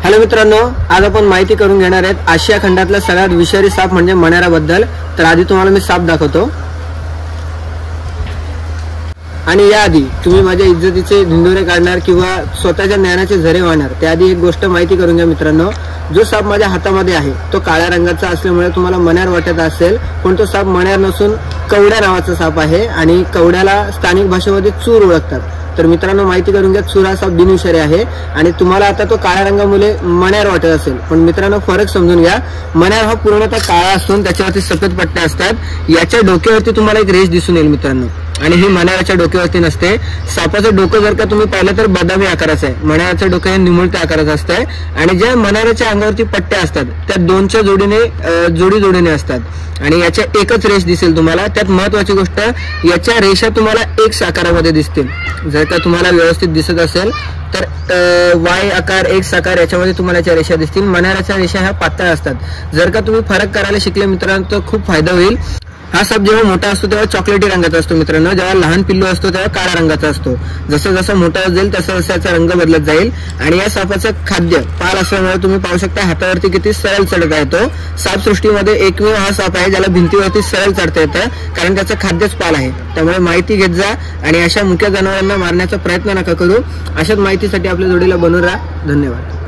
Hello मित्रांनो, आज आपण माहिती करून घेणार आहेत आशिया खंडातला सगळ्यात विषारी साप म्हणजे मण्याराबद्दल। तर आधी तुम्हाला मी साप दाखवतो आणि याआधी तुम्ही माझ्या इज्जतीचे धिंडोरे काढणार किंवा स्वतःच्या ज्ञानाचे झरे वाहणार त्याआधी एक गोष्ट माहिती करून घ्या मित्रांनो। जो साप माझ्या हातामध्ये आहे तो काळ्या रंगाचा असल्यामुळे तुम्हाला मण्यार वाटत असेल, पण तो साप मण्यार नसून कवड्या नावाचा साप आहे आणि कवड्याला स्थानिक भाषेमध्ये चूर ओळखतात। तर मित्रांनो, माहिती करून घ्या, चूर हा साप बिनविषारी आहे आणि तुम्हाला आता तो काळ्या रंगामुळे मण्यार वाटत असेल, पण मित्रांनो फरक समजून घ्या। मण्यार हा पूर्णतः काळा असून त्याच्यावरती सफेद पट्ट्या असतात। याच्या डोक्यावरती तुम्हाला एक रेष दिसून येईल मित्रांनो, आणि ही मण्याराच्या डोक्यावरती नसते। सापाचं डोकं जर का तुम्ही पाहिलं तर बदामी आकाराचं आहे, मण्याराचं डोकं हे निमुळत्या आकाराचं असतं आणि ज्या मण्याराच्या अंगावरती पट्ट्या असतात त्या दोनच्या जोडीने असतात आणि याच्या एकच रेष दिसेल तुम्हाला। त्यात महत्वाची गोष्ट, याच्या रेषा तुम्हाला एक आकारामध्ये दिसतील। जर का तुम्हाला व्यवस्थित दिसत असेल तर वाय आकार एक्स आकार याच्यामध्ये तुम्हाला याच्या रेषा दिसतील। मण्याराच्या रेषा ह्या पातळ असतात। जर का तुम्ही फरक करायला शिकले मित्रांनो तर खूप फायदा होईल। हा साप जेव्हा मोठा असतो तेव्हा चॉकलेटी रंगाचा असतो मित्रांनो, जेव्हा लहान पिल्लू असतो तेव्हा काळ्या रंगाचा असतो। जसं जसं मोठा जाईल तसं तसं याचा रंग बदलत जाईल आणि या सापाचं खाद्य पाल असल्यामुळे तुम्ही पाहू शकता हातावरती किती सरळ चढत आहे। तो साप सृष्टीमध्ये एकमेव हा साप आहे ज्याला भिंतीवरती सरळ चढता येतं, कारण त्याचं खाद्यच पाल आहे। त्यामुळे माहिती घेत जा आणि अशा मुक्या जनावरांना मारण्याचा प्रयत्न नका करू। अशाच माहितीसाठी आपल्या जोडीला बनवून राहा। धन्यवाद।